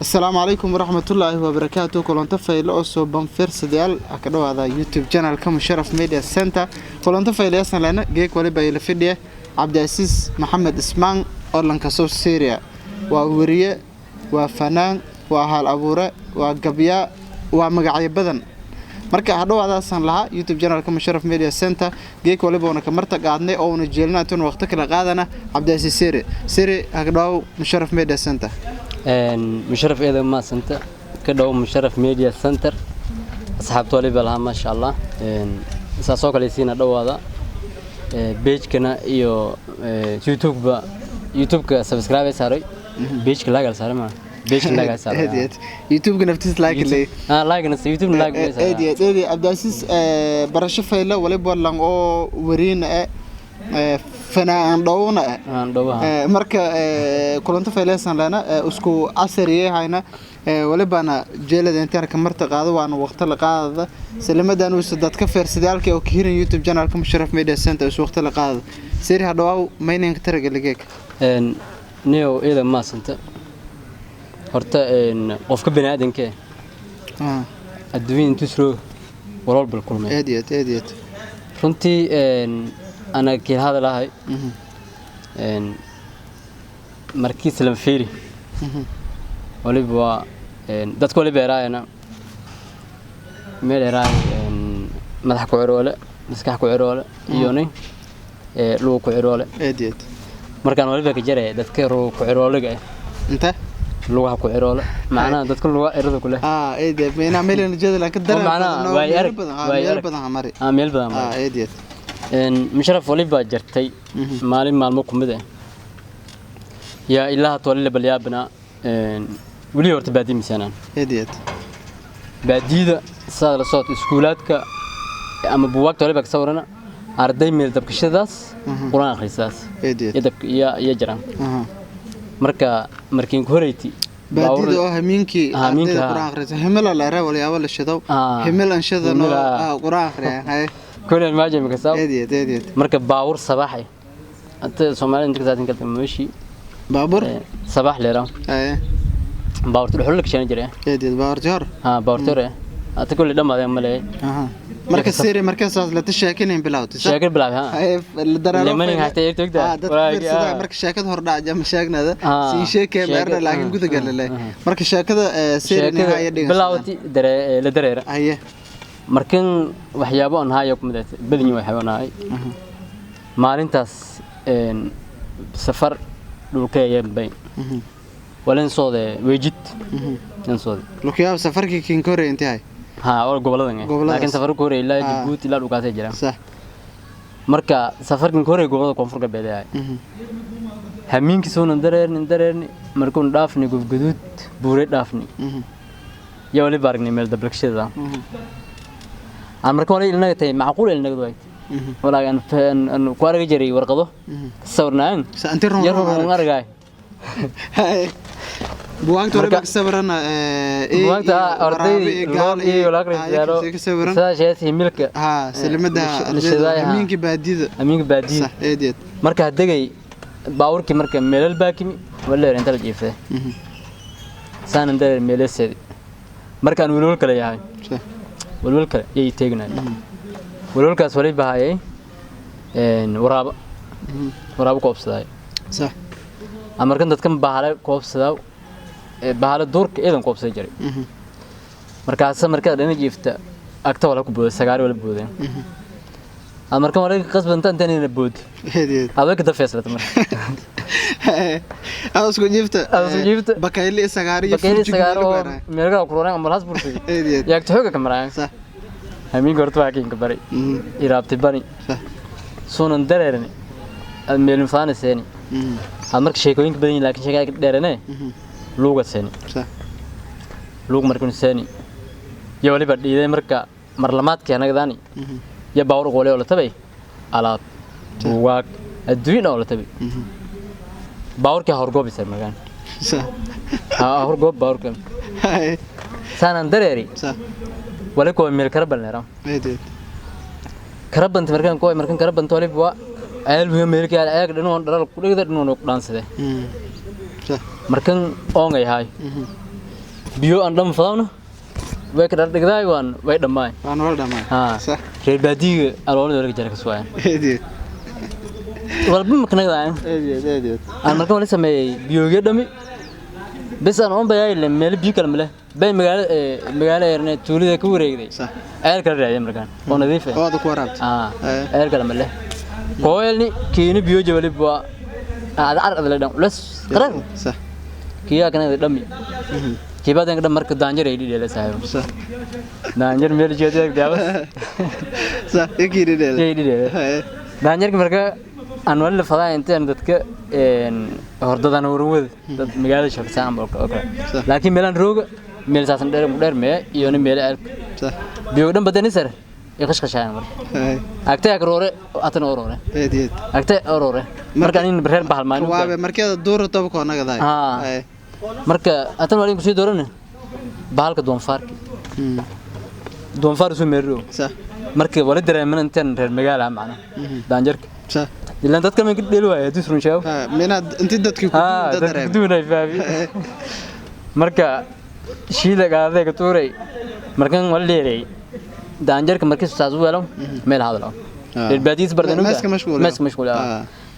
السلام عليكم ورحمة الله وبركاته. كلنا تفايل أصو بنفر سديال أكدو هذا يوتيوب channel كم شرف ميديا سنتر. كلنا تفايل أصلا لنا جيك ولي بيلفيديا عبد العزيز محمد اسمان أورلان كسوف سوريا وورية وفنان وهال أبورة وقبيا ومقعي بدن. marka hadhow adaasan laha YouTube channel ka Musharraf Media Center geek waliba wana ka marta qaadnay oo uu jeelna intuu waqti kala qaadana Cabdi Siri hadhow Musharraf Media Center مشرف إذا ما سنت كده مشرف ميديا سنتر أصحاب طالب لها ما شاء الله ساسوك اللي سينا دوا هذا بيج كنا إيو يوتيوب كسبسكرايب ساري بيج كلا قال ساري ما بيج كلا قال ساري هديت يوتيوب كنا بتس لايك اللي لايك نس يوتيوب لايك هديت عبد العزيز برشة فيلا ولا بولان أو ورين فنان دونا marka kulanta faylaysan lana isku casriye hayna waliba ana jeelada inta ka marta qaado waan waqti la qaado salamadan uu dadka feersadaalka oo kiirin YouTube channel ka Musharraf Media Center oo waqti la qaado sir hadhow mayneenka taragaligeek neo ila ma santa horta qofka bani'aadanka adduun tusro walaal bal kulmay هديت runtii أنا كي هذا لاهي مركز لمفيري ولي بوا دت كل بيراي أنا ميل راي مدح كعروله مسكح كعروله يوني لو كعروله هديت مركان ولي بك جري دت كيرو كعروله جاي أنت لوها كعروله معنا دت كل لوها إرده كله هديت بينا ميل نجد لكن درا معنا ويرك بدها عمري ميل بدها هديت مشرف ولي باجرتي مالين مالمو كمده يا إله تولي باليابنا ولي ورت بادي مسنان هديت باديدا صار صوت اسكولاتك اما بوقت تولي بكسورنا أردي ميل دبكشداس قرآن خريساس هديت يدبك يا جرام مركين كوريتي باديدا oo hamiinki quraan akhriisa himila la raa wali awal shidow himil an shadano quraan akhriya كل الماجم كسب هديت مركب باور صباحي أنت سومالي أنت كذا تنقل ماشي بابور صباح ليرة باور تروح لك شان جري هديت باور جار باور ترى أنت كل دم هذا ملأ مركز سيري مركز لا تشاكين بلاوت شاكر بلا ها لما نحتاج تقدر مركز شاكد هردا جم شاكنا هذا سي شاكة مرة لكن قد قال له مركز شاكد سيري نهاية بلاوتي دري لدريرة أيه markan waxyaabo aan haayo kumada badani way xayoonay maalintaas safar dhulka ayay bay walan soode wejid nan soode luqyaab safarkii kin kore intay oo goboladan laakiin safar kore ilaa Djibouti ilaa dhulkaas jiraan sax marka safarkan kore gobolada koonfur galbeed ay hamiinki soo dareerni markuu dhaafni gubguduud buure dhaafni yaa wali baargnay meel dablakshada marka wali inaga tay macquul inaga duway walaagan aan ku arag jiray warqado sawirnaan yaroo aragay buwaagta wali baa sawirana buwaagta ardaydi gaal iyo walaaqay yaro saasheesi milka salimada aminki baadida sax eedeed marka hadagay baawurki marka meelal baakimi wala inta la jiifay saan inta meelaseed marka aan wulul kale yahay walwalka ay teegnaan walwalkaas wali bahaayay waraabo koobsaday sax amarkan dadkan bahala koobsadaa bahala duurka eedan koobsay jiray markaas marka dhan jiifta agta wala ku booday sagaar wala booday amarkan wali qasbanta intaan bood heediyad adag da feesrata mar asku jiifta bakayli sagaari meelka quraan amal has burtay yaa taxoga kamaraan sax hamiin gorto waa kiin ka bari iraabti bani sax soonan dareerni meel faanaseeni marka sheekooyinka badan laakiin sheekada dheerane luuga seeni sax luug markuu seeni yaa waliba dhiiday marka marlamaadkii anagadaani ya baawr qoole oo la tabay alaab buugaag adduun oo la tabay baawrka horgoob isar magan sax horgoob baawrka saanan dareeri sax wala ko meel karaban leeram heediyad karaban markan karaban tolib waa ayal meelka ayag dhino dharal ku dhigda dhino dhaansaday sax markan oongay hay biyo aan dham fadawna way ka dhigday waan way dhamaay waan wal dhamaa ha sax reer baadiga aloolada laga jara ka soo eediyad walba maknagdaan eediyad aan markaa wali sameeyay biyoga dhami bas aan oon bayay meel biyo kale male bay magaalo eerna tuulida ka wareegday sax aad kala raayay markaan oo nadiif ah oo ku waraabta aad kala male kooyelni kiini biyo jawali baa aad arad la dhan las qarar sax kiya kana dhami kibadan ka marka daanjir ay dhidheela saaxiib sax daanjir meel jeeday gaabas sax dhidheela daanjirka marka aan wali fadaa intaan dadka hordadan warwad dad magaalada shaqsan oo kale laakiin meelan rooga meel saasan dheer mee iyo meel aad sax biyo dhan badan isar iqashqashaan mar agtay agroore atan orore eediyad agtay orore marka in reer bahal maan waabe markada door tabko nagaday marka atan wali ku sii doorana bahalka doonfaar soo meero sax marka wali dareeman intaan reer magaala macna daanjirka sax ilaan dadka ma dheel waayay disrun shaw meena intii dadkii ku dareemay duunay faabi marka shiila gaaday ka tuuray markan wali leeyahay daanjirka markii saas u weelo meel hadalo الباديس بردنا ماسك مشغول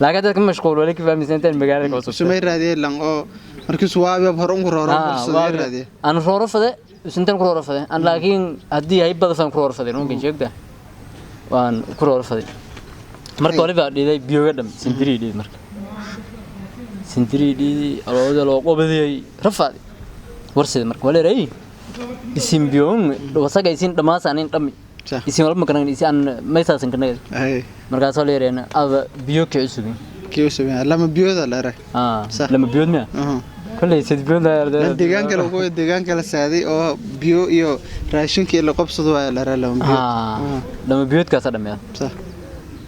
لا قاعد مشغول ولا كيف مسنتين مقالك وصل سمي رادي لان او مركز واقع بهرون كرورو رادي انا رورو فده سنتين كرورو فده ان لكن هدي هي بدسان كرورو فده ممكن شيغدا وان كرورو فده marka waliba dhigay biyoga dham sindiri marka sindiri alooda loo qobadiyay rafaad warsid marka wala ray isim biyoon wasagaysin dhamaasan in dhami isin walba kan isin meesaasan kan markaas oo leeyahay aba biyo ka cusubin lama biyoda la ray lama biyod ma kulay sid biyoda deegaanka la saaday oo biyo iyo raashinka la qabsado waa la ray lama biyodka sadamay sax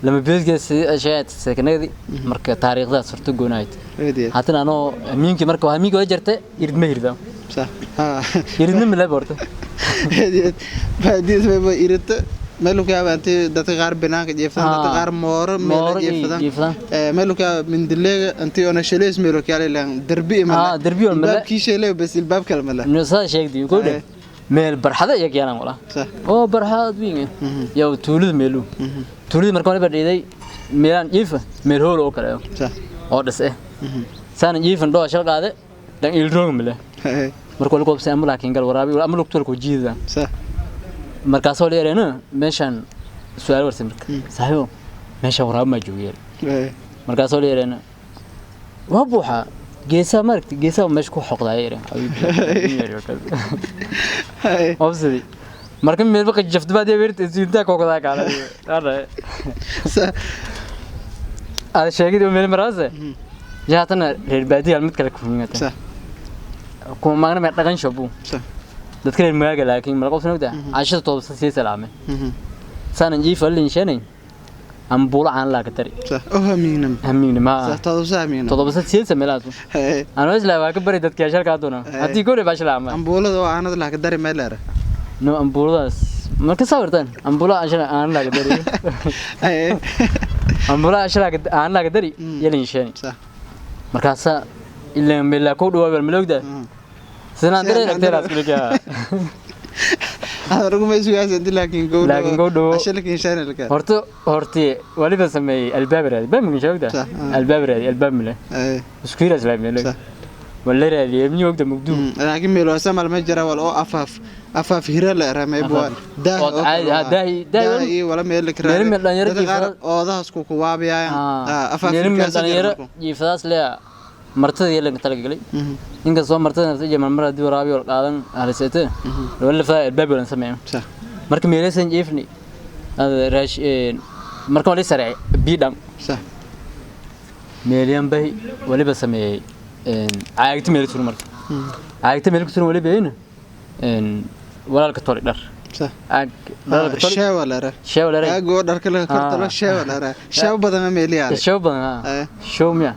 lama biyodka ashayad sakanadi marka taariikhda surto goonayd haatan ano amiinki marka waa amiinka jartay irdma hirda صح يريدنا من لابورته بعدين ما يريد مالك يا بنتي دتغار بناك جيفان دتغار مور جيفان مالك من دليل أنت أنا شليس مالك يا لين دربي ما دربي ولا الباب كي شيله بس الباب كلمة لا نصا شيء دي يقول ميل برحدة يا كيانا ولا صح أو برحدة بينه يا تولد ميلو تولد مركوني بدي ميلان جيف ميل هو لو كله صح أو دسه سان جيفان دو أشل قاعدة دين يلدرون مله marka wali qoobsay ama laakiin gal waraabi ama lugtul ku jiida sax markaas oo leeyahay meeshan su'aal warsan marka saaxiibo meesha waraab ma joogay markaas oo leeyahay waa buuxa geesa markti geesa meesh ku xoqdaayay obsidi marka meel baqay jafdbaad ee weerta siinta kookada kala sax aan sheegay meel maraase jaatana reer baadiyaal mid kale ku fumiyay sax كم ما أنا محتاجين شابو. تذكر المجال لكن ما لقوا نقدر عشرة طوبس سلامة. سان نجي فلين شنين. أم بولا عن لا كتري. همين ما. طوبس سلامة لازم. أنا وش لا واقبل إذا كيشال كاتونا. هتي كوري باش لامة. أم بولا ده أنا ده لا كتري ما لاره. نو أم بولا ما كسرتن. أم بولا عشرة أنا لا كتري. أم بولا عشرة أنا لا كتري. يلين شنين. مركزا إلا ملا كود وابل ملوك ده. سنان ترى نكتر أسكولك يا. هذا رقم يسوي أسد لكن كودو. عشان لك إنسان لك. هرتي ولي بسمي الباب رادي باب من شو ده. الباب رادي الباب مله. سكير أسلام مله. ولا رادي يبني وقت مقدوم. لكن ملو سامع المجرى ولا أفاف هيرا لا رمي بوا. ده ولا ميلك رادي. ميلم لا يركي. ده سكوك وابيا. أفاف. ميلم لا يركي. يفاس لا. martada yeelan kala galay inka soo martada naftiga mar hadii waraabi oo qaadan halisayte wala faa albaablan sameeyo marka meelaysan jeefni raash marka wali saray biidam sax meelyan bay waliba sameeyay caagti meel tur marka caagti meel tur waliba walaalka toli dhar صح. شاول لا. أقول درك له كرتله شاو بدنا ما مليار. شاو بدنا. شو ميا.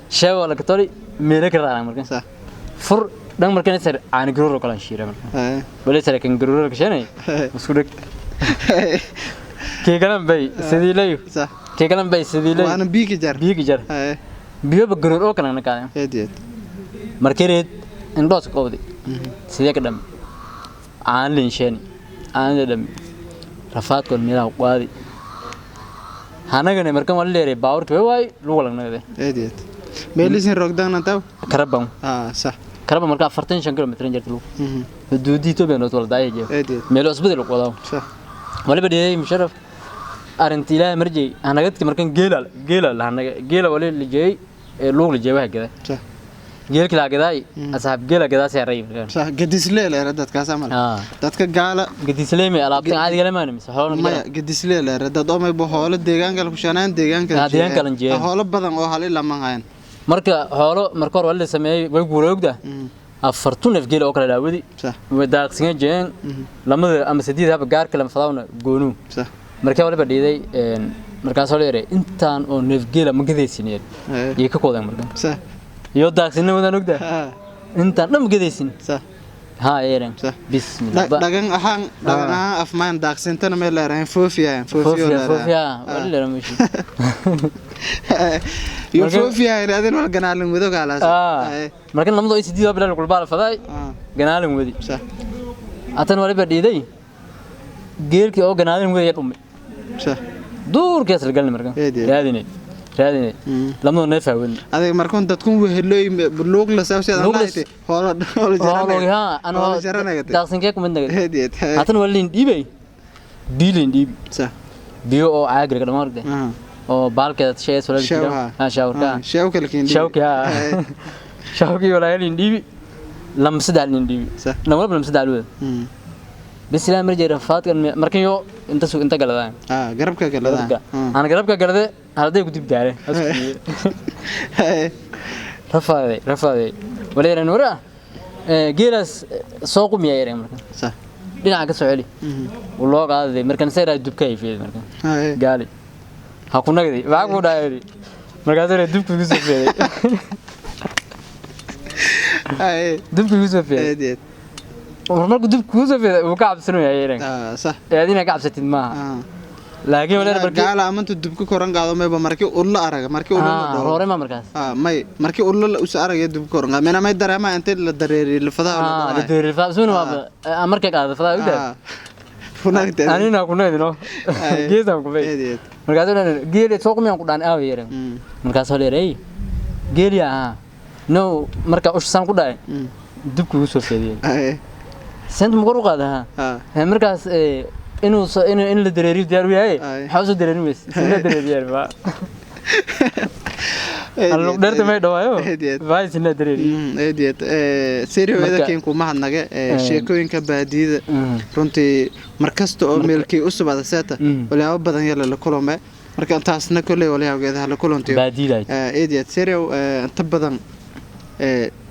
شاو ولا كتولي ملك الرأي مركز. صح. فر دم مركز يصير عن جرور وكلام شيرة مركز. ولا يصير كن جرور كشاني. مسكولك. كي كلام بي سدي ليو. صح. كي كلام بي سدي ليو. وأنا بيك جر. بيو بجرور وكلام نكاين. هديت. مركز indhoos qowdi sidee ka dham aan linshan aan dham rafaad kon meelaha qaadi hanagana markan wal leeyahay baawrka way lagu lagnaaday eediyad meelisin rogdan antaw karabam صح karabam marka 45 kilomitir jirto xuduudii Itoobiya wala daayay eediyad meel isbedel u qodaw صح waliba dhiyay musharraf arintii ilaahay marjay anagadki markan geela la anaga geela wali la jeey ee loo la jeey waxa gada صح geelki la gaday asxaab geela gadaa saaray صح gadisleela dadkaas amal dadka gaala gadisleeme alaabtan caadi gala maana mise xoolo ma gadisleela dad oo may boholo deegaanka ku shanaan deegaanka lan jeey xoolo badan oo hal lama hayn marka xoolo marka hore wala sameeyay way guuroogda afartun af geel oo kala daawadi صح wadaaqsiga jeen lamada ama sideed hab gaar kala fadawna goonu صح marka waliba dhiiday markaas oo leeyahay intaan oo neef geela ma gadaysineed iyo ka koodan markan صح iyo daaqsina wadan ogda intaan dham gadaysin صح ها يرن صح بسم الله دغن اهان افمان داقسنتنا مeel leeyahay foofiyaan فوفيا ولا ماشي yo foofiyaan adin wal ganaalin wado gaalaas markan lamado ay sidiido bilaa kulba faday ganaalin wadi صح atan waliba dhiiday geelki oo ganaalin wadi dhumay صح duurkaas la galnay markan raadinay lamado neefawin adiga markan dadkun wehelooy bulug la saabsad allaahite hoolo jaranay daaqsinkee kuma nagay atan walin dhiibay biilin dhiib صح biyo oo caagriga dhamarde oo baalkeeda shay soo leeyahay shawka shawki wala yelin dhiibi lam sadalin dhiibi namaba lam sadalwada bisla marjay rafaadkan markayo inta galadaan garabka galadaan ana garabka galade halday ku dib daaray rafaaday wala yaran wara geelas soo qumiya yaran markan صح dhinaca ka soo celi loo qaaday markan sayra dubka ay fiiday markan gaali ha ku nagday waxa ku dhaayay markaas ay dubku ku soo fiiday dubku ku soo fiiday markuu dib ku soo fiiday uu ka cabsanayo yaran صح yaadina ka cabsatid ma laakiin wala markii gaala amantu dibku koran qaado mayba markii ul la araga markii ul la dhoro roore ma markaas may markii ul la us araga dib koran qaado meena may dareema inta la dareeri la fadaa la dareeri fadaa sunu waa markii qaado fadaa u daa funagta anina ku needino geesan ku bay markaas geeli soo qumiyaan ku dhaan aaw yaran markaas oo leeyahay geeliya no marka ushan ku dhaay dibku soo fiiday سنت مقرو قادها مركز إنه la dareeriyo diyaar u yahay waxa soo dareerimis sida dareeriyo ba allo dheerta may dhawaayo way sida dareeriyo eediyad seriyo keen ku mahadnaga sheekooyinka baadida runtii markasta oo meelkii u subada seeta walaabo badan yala la kulmay marka taasna kulay walaageeda la kulantay baadida eediyad seriyo inta badan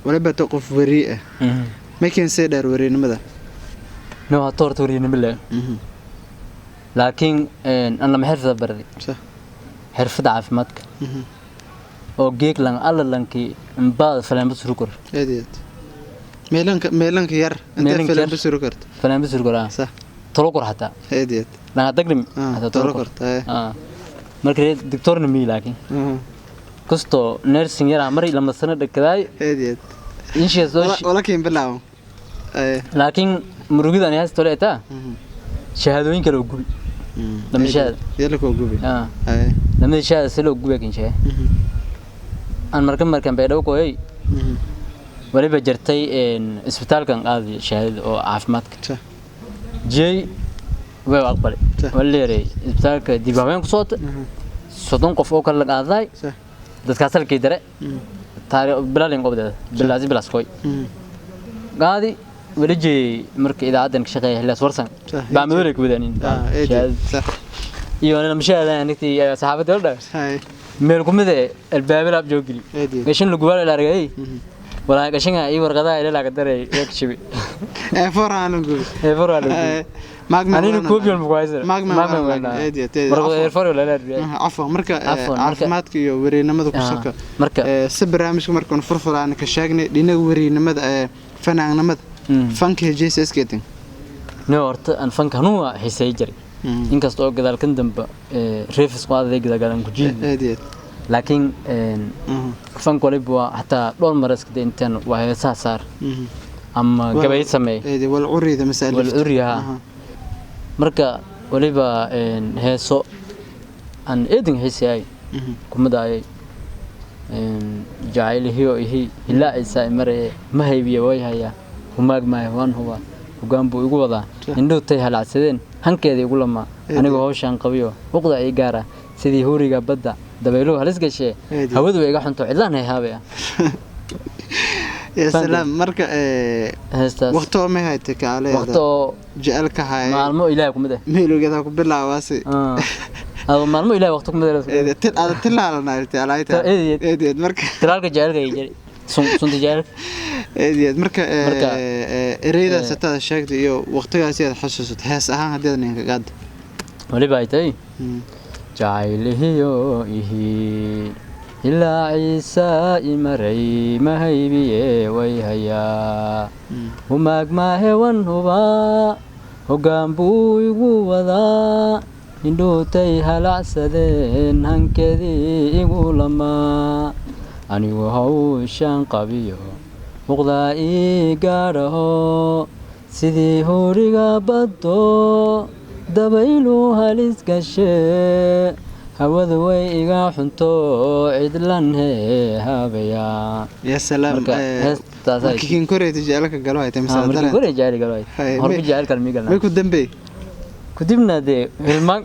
walaaba qof wari ah ما كان سيدار ورينا ماذا؟ نو هتورت ورينا بالله. لكن أنا ما حرفت بردي. صح. حرفت عافمتك. أو جيك لان الله لانكي بعد فلان بسرقر. هديت. ميلانك يار. أنت فلان بسرقرت. فلان بسرقر. صح. تلوكر حتى. هديت. لان هتقدم. هذا تلوكر. مركز دكتور نمي لكن. كستو نيرسينج يا عمري لما سنة دكتاي. هديت. إيش يزوج. ولكن بالله. لكن مروجد أنا هذا طلعته شهادوين كلو جوبي لما شهاد يلا كلو جوبي لما شهاد سلو جوبي كين شهاد أنا مركم بيدو كوي ولا بجرتي إن إسبتال كان قاضي شهاد أو عافمتك جي وأقبل ولا يري إسبتال كدي بعمين صوت صوتون قفوا كل قاضي دكتور كيدره تاري بلالين قبضة بلازي بلاسكوي قاضي ورجي مرك إذا عدنا كشغله هلا صورسان بعملك بدانين صح يوانا مشى أنا نكتي صحافة ولا ميركم ذا الباب لا بجوكلي كشين لقوال لا رجعي ولا كشين أي ورقة إلى لا قدر يكشبي فرعان نقول فرعان أنا نكوب يوم كويس ما مرة فرع ولا لا عفوا مركا عفماتك ورينا ماذا كسرك مركا سبرة مش مركا نفرفر عن كشاجني لينا ورينا ماذا فنان ماذا فانك جيس سكيتين نورت أن فانك هنو حسي جري إنك استوى كذا الكندم ريفس قاعد ذي كذا قاعد نكجيل laakiin fanka waliba xataa dhowr mar iska intaan waa heesaa saar ama gabay sameey wal urida masaa'il wal uriyaha marka waliba heeso aan eedin heesay kumadaay jaaylihiyo ilaa isa maray ma haybiyo way haya humaag ma waan huba hogaan buu igu wadaa indhow tay halacsadeen hankeedii ugu lama aniga hawshan qabiyo uqda ay gaara sidii huriga badda dabaylo halis gashay hawadu way iga xunto cidlaan hay haabaya يا سلام مركا وقتو ما هاي تكالي وقتو جعلك هاي معلمو إلهي كمده ميلو كذا كبلا واسي هذا معلمو إلهي وقتو كمده هذا تلا على نايلتي على ايتا ايديد مركا تلالك جعلك يجري سنت جعلك ايديد مركا اريدا ستادا شاكتي يو وقتو سياد حسوسد هاس اهان هديد نينك قاد ولي بايتاي جعله يو إهي إلا عيسى إمري ما هيبيه ويهيا وماك ما هون هوا وقام بوي وذا إندو تيها العسدين هنكذي يقول ما أني وهو شان قبيو وغضائي قاره سيدي هوريغا بدو دبيلو هاليس كشي هوذا way iga xunto cidlan haabaya يا سلام kiin koreeyay jeelka galo ay tamsaad daran koreeyay jeelka galo ay horbi jeelka kalmi galna way ku dambeey ku dibna de hilmaan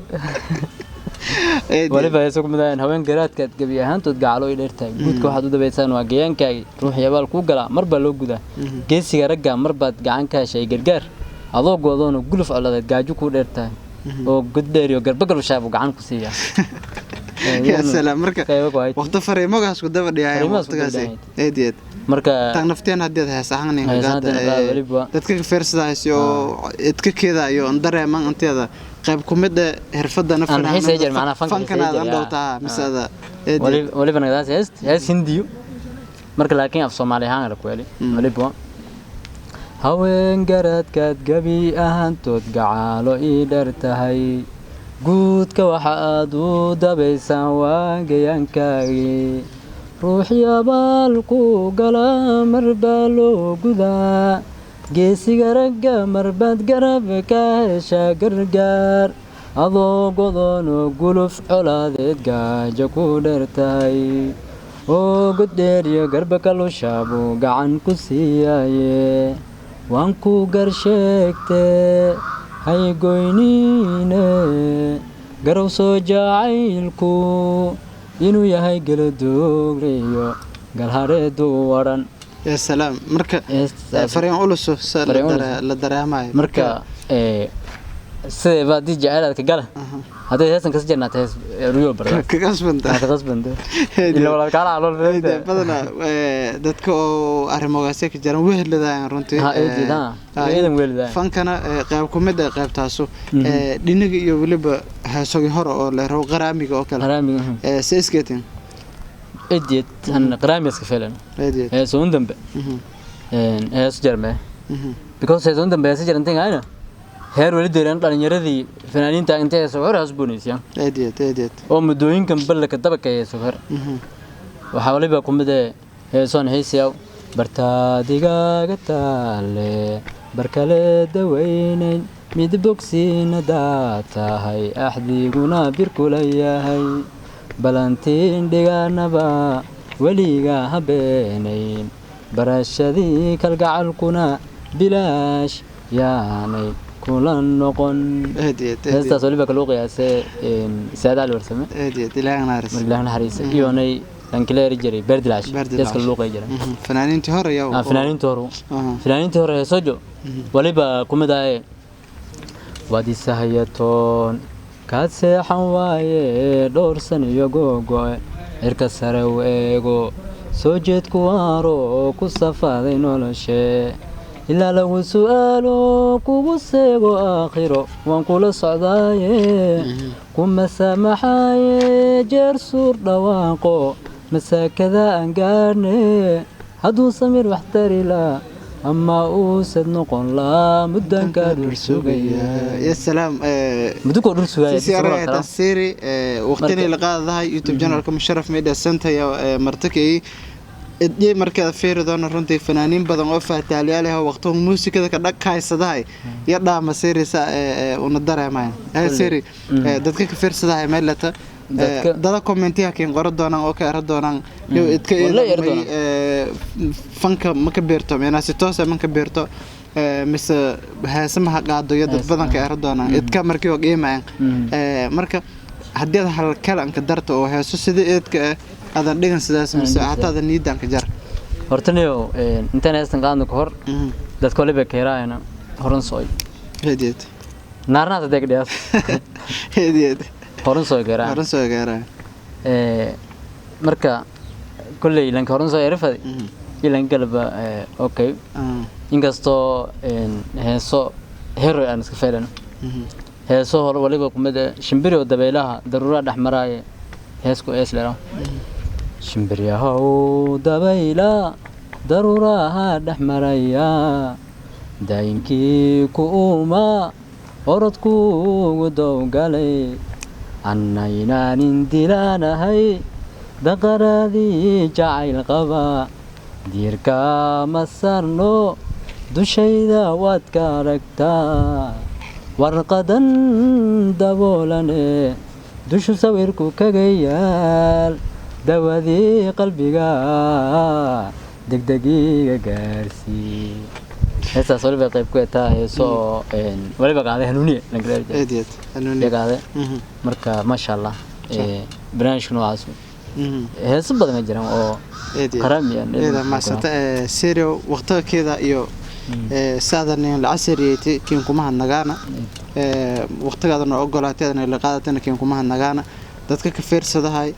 waliba ay soo midaan haween garaadka gabi ahaantood gacalo ay dheertay guudka waxaad u dabeysaan waa gayaankaaga ruux yabaal ku gala marba loo gudaa geesiga ragga marbaad gacan ka heshay gargaar adoo goodoon guluf coladeed gaaju ku dheertay oo guddeeriyo garbagal shaabo gacan ku siiya يا سلام مركا وقت فريموغاس ku daba dhiyay waqtigaasi eediyad marka tan nafteen hadeed heesahan in dadka fiirsadaasi oo idka keedayo dareeman anteeda qayb kumid xirfada nafana fankanaada dhawtaa misada waliba nagadaas hees hindiyo marka laakiin af Soomaali ahaan la ku heli waliba haween garadkaad gabi ahaantood gacaalo ii dhartahay guudka waxa aad u dabaysaan waa gayaankaagii ruux yabaal ku gala marba loo gudaa geesiga ragga marbaad garab ka hesha gargaar adoo godoono guluf colaadeed gaajo ku dhartahay oo goddheeriyo garba kalushaabuu gacan ku siiyaye waan ku garsheegtee hay goynine garow soo jacaylku inuu yahay galadoogreeyo galhareedu waran يا سلام مركا فريم أولوسو la dareemayo marka sidee baad jecelaadka gala haday heesan ka jirnaatay riyo barada ka qasbanta ila wala kala alool badana dadka oo arimogaas ka jiran weheladaayaan runtii eedan weheladaayaan fankana qayb kumid ah qaybtaaso dhinaga iyo waliba heesogii hore oo la raaw qaraamiga oo kale seeskeetin eediyad han qaraamiska filan heesoon dambe hees jarme because heesoon dambe hees jarantin ayna heer wali deeran dhalinyaradii fanaaniinta intee soo hor hasbuunaysiya eediyad oo mudooyinkan balka dabaka ee soo hor waxa waliba kumid heesoon heesiyaw bartaadiga taale barkale daweynay mid bogsiina daatahay axdiguna birkulayahay balantiin dhiganaba waliga habeenayn barashadii kalgacalkuna bilaash yaanay kulan noqon heestaas waliba kaloo qiyaasay saad al warsame ilaahan haris iyonay dankileer jiray berdilash heeska loo qeey jiray fanaaniintii hore heesojo waliba kumidaay wadi sahayatoon kaad seexan waaye dhowr san iyo googo'e cirka sare u eego soo jeedku waaro ku safaaday noloshee ilaa lagu su'aalo kugu seego aakhiro waan kula socdaaye kuma saamaxaaye jeer suur dhawaaqo masaakada aan gaarne hadduu samir wax tari laa أما أوسد نقول لا مدن كادر سوقيا يا سلام مدن كادر سوقيا سيارة السيري وقتني لقاء ذا يوتيوب جانل كم شرف ميديا سنتا يا مرتكي إدي مركز فير دون رنتي فنانين بدن وفاة تاليالها وقتهم موسيقى كذا كاي صداي يلا ما سيري وندرها معين هاي سيري دتك فير صداي ملته dada commentiga keen qoro doonaan oo ka ara doonaan idka fanka ma ka beerto meena si toos ah ma ka beerto mise heesamaha qaado iyo dad badan ka ara doonaan idka markii oo qiimayaan marka haddii aad hal kalan ka darto oo heeso sida idka adan dhigan sidaas mise hataa niidan ka jar hortaniyo intaan heestan qaadno ka hor dad kale ba keeraayna horan sooy heediyad naarnaada degdheas heediyad horan soo gaaraan marka kulley lanka horan soo yarafay ilan galba okay inkastoo heeso hero aan iska feelano heeso hore waliba kumada shimbiro dabeelaha daruura dhaxmaraay heesku eeslero shimbiriyahow dabeela daruuraha dhaxmaraya daayinkii ku uma orodku dowgalay annaynan indilaanahay daqaradii jacayl qaba diirka ma sarno dushayda waad ka aragtaa warqadan daboolane dushu sawirku kaga yaal dawadii qalbiga degdegiga gaarsii heestaas waliba qayb ku etaa heesoo waliba qaaday hanuuniye langareerjaqaaday marka maasha allah barnaamijka noocaas heeso badan jiraan oo qaramiya maasata serio waqtigeeda iyo saadan lacasriyeeti kiin kuma hadnagaana waqtigaadana ogolaateedana la qaadatana kiin kuma hadnagaana dadka ka fiirsadahay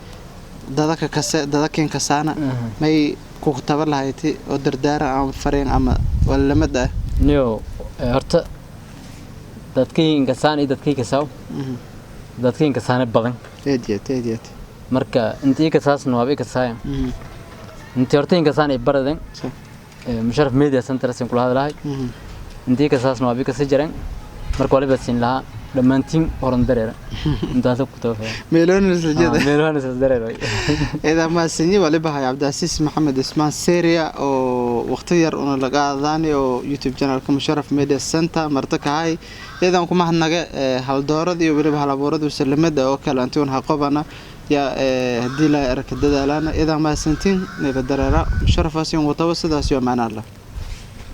dadka kase dadkiin kasaana may ku tabalahayti oo dardaara ama fareen ama wallamada niyo horta dadkiin kasaan iyo dadkii kasaw dadkiin kasaana badan eediyad marka intii kasaasna waa kasaayaan intii horta in kasaan ay baraden musharraf media center san kula hadlahay intii kasaasna waa kasi jireen marka waliba siin lahaa dhammaantiin horan dareera intaas ku toofay meeloon dareera إذا ما سني ولا بها عبد العزيز محمد اسمان سيريا أو واختيار أنا لقاء أو يوتيوب channel كم شرف ميديا سنتا مرتك هاي إذا كم هالنجا هالدورة دي ولا بها البورد وسلمت أو كلا أنتون حقبنا يا هدي لا ركض لنا إذا ما سنتين نقدر نرى شرف أسيوم وتوسط أسيوم معنا الله